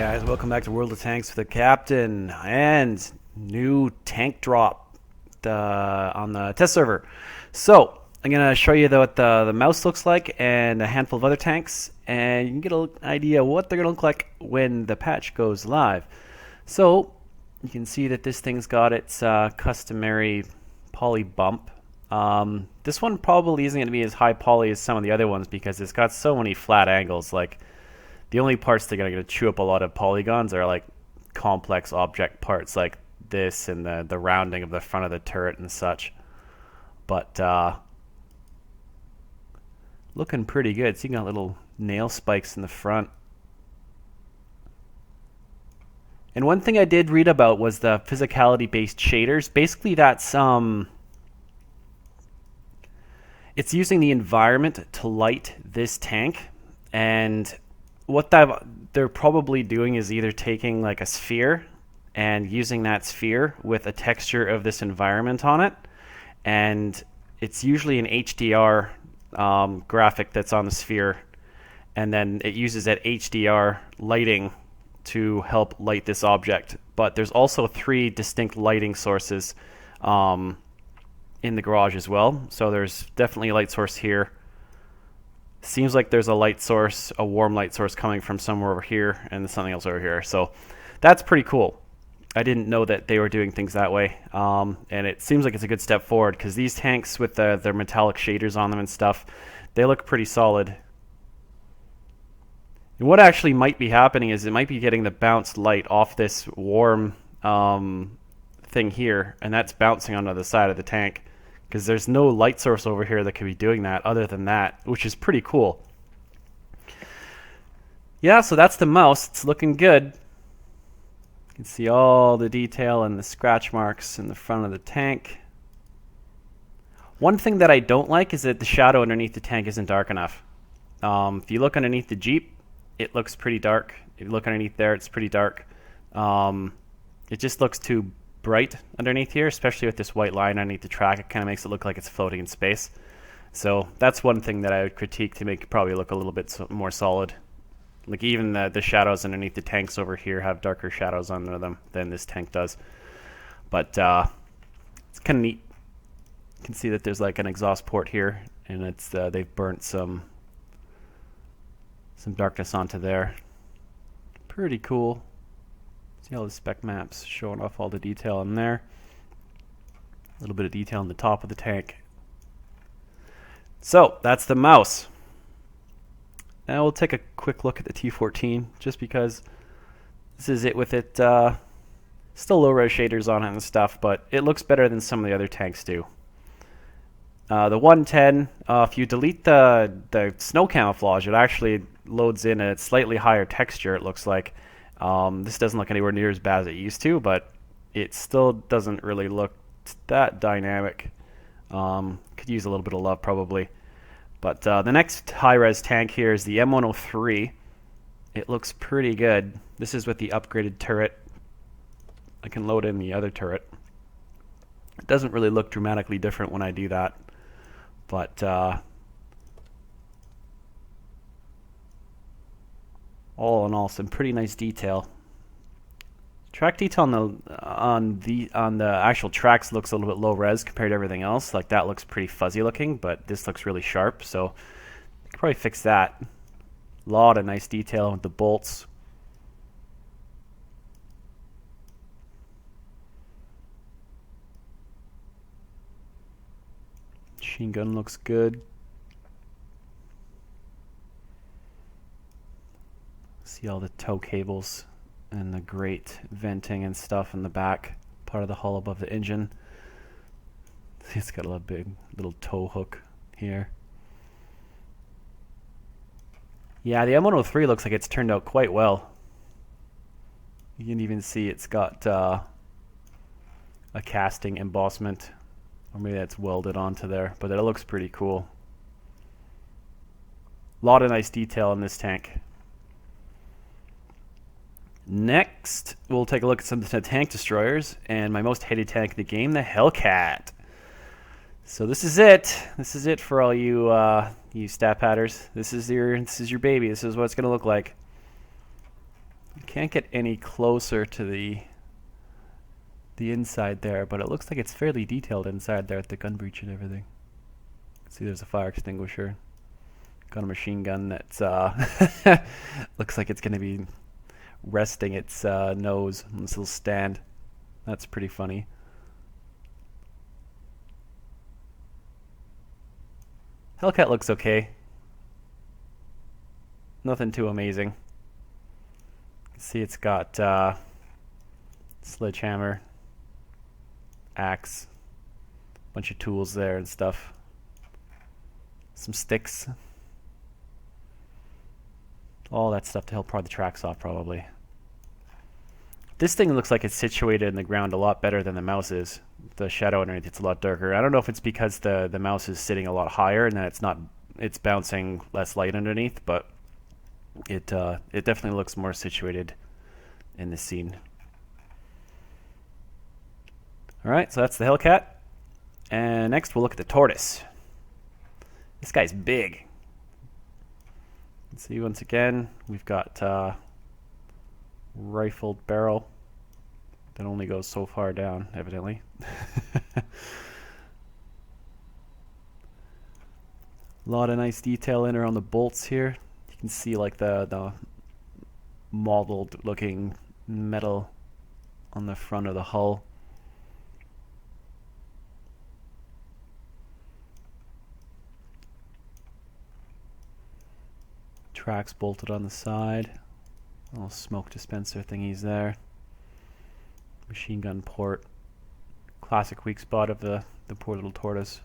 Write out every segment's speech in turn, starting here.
guys, welcome back to World of Tanks with the Captain and new tank drop on the test server. So I'm going to show you what the mouse looks like and a handful of other tanks, and you can get an idea what they're going to look like when the patch goes live. So you can see that this thing's got its customary poly bump. This one probably isn't going to be as high poly as some of the other ones because it's got so many flat angles. Like, the only parts that are going to chew up a lot of polygons are like complex object parts like this and the rounding of the front of the turret and such. But looking pretty good. So you got little nail spikes in the front. And one thing I did read about was the physicality-based shaders. Basically, that's it's using the environment to light this tank, and what they're probably doing is either taking like a sphere and using that sphere with a texture of this environment on it, and it's usually an HDR graphic that's on the sphere, and then it uses that HDR lighting to help light this object. But there's also 3 distinct lighting sources in the garage as well, so there's definitely a light source here. Seems like there's a light source, a warm light source coming from somewhere over here and something else over here. So that's pretty cool. I didn't know that they were doing things that way. And it seems like it's a good step forward because these tanks with their metallic shaders on them and stuff, they look pretty solid. And what actually might be happening is it might be getting the bounced light off this warm thing here, and that's bouncing onto the side of the tank, because there's no light source over here that could be doing that other than that, which is pretty cool. Yeah, so that's the mouse. It's looking good. You can see all the detail and the scratch marks in the front of the tank. One thing that I don't like is that the shadow underneath the tank isn't dark enough. If you look underneath the Jeep, it looks pretty dark. If you look underneath there, it's pretty dark. It just looks too bright underneath here, especially with this white line underneath the track. It kind of makes it look like it's floating in space. So that's one thing that I would critique to make it probably look a little bit more solid. Like even the shadows underneath the tanks over here have darker shadows under them than this tank does. But it's kind of neat. You can see that there's like an exhaust port here, and it's they've burnt some darkness onto there. Pretty cool. See all the spec maps showing off all the detail in there. A little bit of detail on the top of the tank. So that's the mouse. Now we'll take a quick look at the T14, just because this is it with it. Still low-res shaders on it and stuff, but it looks better than some of the other tanks do. The 110, if you delete the snow camouflage, it actually loads in a slightly higher texture, it looks like. This doesn't look anywhere near as bad as it used to, but it still doesn't really look that dynamic. Could use a little bit of love probably. But the next high-res tank here is the M103. It looks pretty good. This is with the upgraded turret. I can load in the other turret. It doesn't really look dramatically different when I do that. But all in all, some pretty nice detail. Track detail on the actual tracks looks a little bit low res compared to everything else. Like, that looks pretty fuzzy looking, but this looks really sharp, so you could probably fix that. A lot of nice detail with the bolts. Machine gun looks good. See all the tow cables and the grate venting and stuff in the back part of the hull above the engine. It's got a big little tow hook here. Yeah, the M103 looks like it's turned out quite well. You can even see it's got a casting embossment, or maybe that's welded onto there, but it looks pretty cool. A lot of nice detail in this tank. Next, we'll take a look at some of the tank destroyers, and my most hated tank in the game, the Hellcat. So this is it. This is it for all you stat patters. This is your baby. This is what it's going to look like. Can't get any closer to the inside there, but it looks like it's fairly detailed inside there with the gun breech and everything. See, there's a fire extinguisher. Got a machine gun that's looks like it's going to be resting its nose on this little stand. That's pretty funny. Hellcat looks okay. Nothing too amazing. See, it's got sledgehammer, axe, bunch of tools there and stuff. Some sticks. All that stuff to help prod the tracks off, probably. This thing looks like it's situated in the ground a lot better than the mouse is. The shadow underneath it's a lot darker. I don't know if it's because the mouse is sitting a lot higher and that it's bouncing less light underneath, but it definitely looks more situated in this scene. Alright, so that's the Hellcat. And next we'll look at the Tortoise. This guy's big. Let's see, once again, we've got rifled barrel that only goes so far down, evidently. A lot of nice detail in around the bolts here. You can see like the mottled looking metal on the front of the hull. Tracks bolted on the side. Little smoke dispenser thingies there. Machine gun port. Classic weak spot of the poor little Tortoise.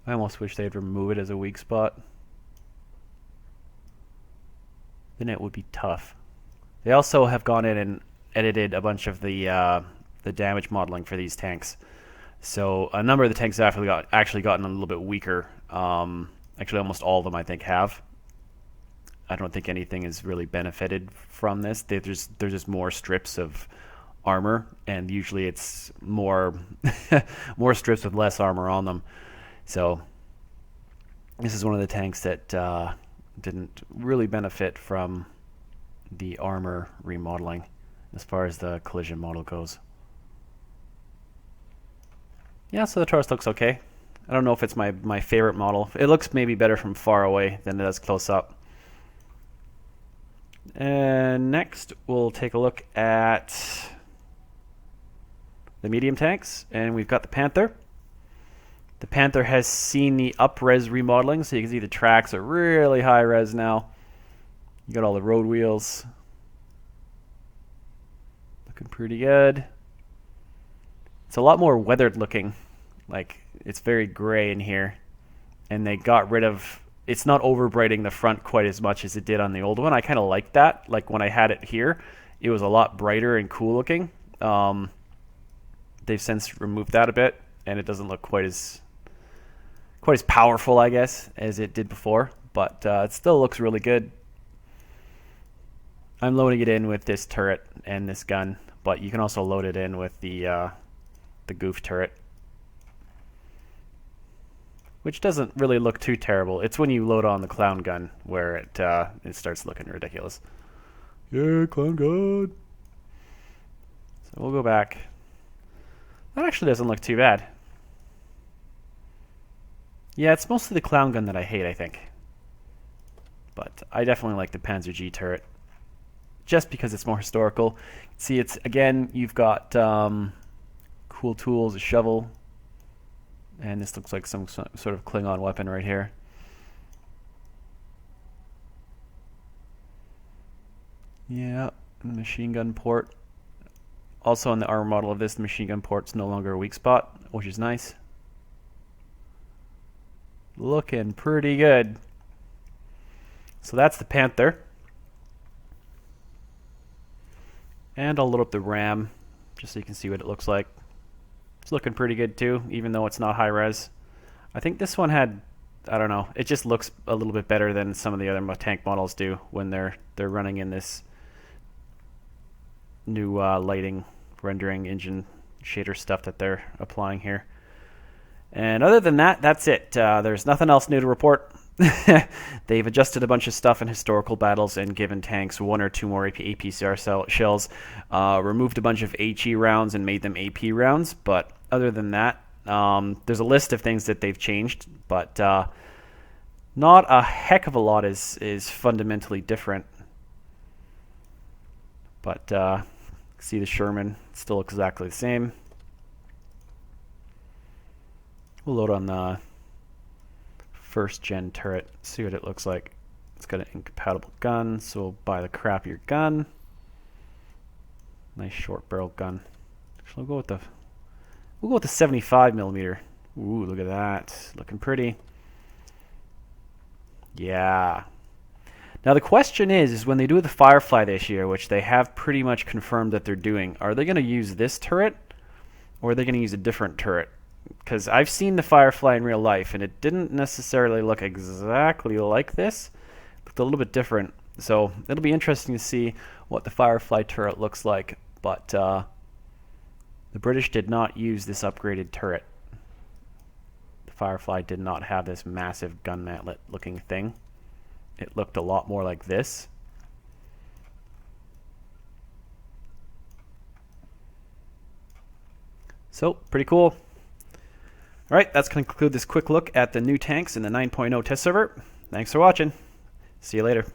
I almost wish they'd remove it as a weak spot. Then it would be tough. They also have gone in and edited a bunch of the damage modeling for these tanks. So a number of the tanks have actually gotten a little bit weaker. Actually, almost all of them I think have. I don't think anything has really benefited from this. There's just more strips of armor, and usually it's more more strips with less armor on them. So this is one of the tanks that didn't really benefit from the armor remodeling as far as the collision model goes. Yeah, so the Tortoise looks okay. I don't know if it's my favorite model. It looks maybe better from far away than it does close up. And next, we'll take a look at the medium tanks, and we've got the Panther. The Panther has seen the up-res remodeling, so you can see the tracks are really high-res now. You got all the road wheels. Looking pretty good. It's a lot more weathered looking. Like, it's very gray in here. And they got rid of... It's not overbrighting the front quite as much as it did on the old one. I kind of like that. Like when I had it here, it was a lot brighter and cool looking. They've since removed that a bit, and it doesn't look quite as powerful, I guess, as it did before. But it still looks really good. I'm loading it in with this turret and this gun, but you can also load it in with the goof turret, which doesn't really look too terrible. It's when you load on the clown gun where it starts looking ridiculous. Yeah, clown gun. So we'll go back. That actually doesn't look too bad. Yeah, it's mostly the clown gun that I hate, I think. But I definitely like the Panzer G turret, just because it's more historical. See, it's again, you've got cool tools, a shovel. And this looks like some sort of Klingon weapon right here. Yeah, the machine gun port. Also on the armor model of this, the machine gun port's no longer a weak spot, which is nice. Looking pretty good. So that's the Panther. And I'll load up the RAM, just so you can see what it looks like. It's looking pretty good too, even though it's not high res. I think this one had, I don't know, it just looks a little bit better than some of the other tank models do when they're running in this new lighting, rendering, engine shader stuff that they're applying here. And other than that, that's it. There's nothing else new to report. They've adjusted a bunch of stuff in historical battles and given tanks one or two more APCR shells, removed a bunch of HE rounds and made them AP rounds. But other than that, there's a list of things that they've changed, but not a heck of a lot is fundamentally different. But see the Sherman still looks exactly the same. We'll load on the first gen turret, see what it looks like. It's got an incompatible gun, so we'll buy the crappier gun. Nice short barrel gun. Actually, we'll go with the 75 millimeter. Ooh, look at that, looking pretty. Yeah. Now the question is when they do the Firefly this year, which they have pretty much confirmed that they're doing, are they going to use this turret, or are they going to use a different turret? Because I've seen the Firefly in real life, and it didn't necessarily look exactly like this. It looked a little bit different. So it'll be interesting to see what the Firefly turret looks like. But the British did not use this upgraded turret. The Firefly did not have this massive gun mantlet looking thing. It looked a lot more like this. So, pretty cool. All right, that's going to conclude this quick look at the new tanks in the 9.0 test server. Thanks for watching. See you later.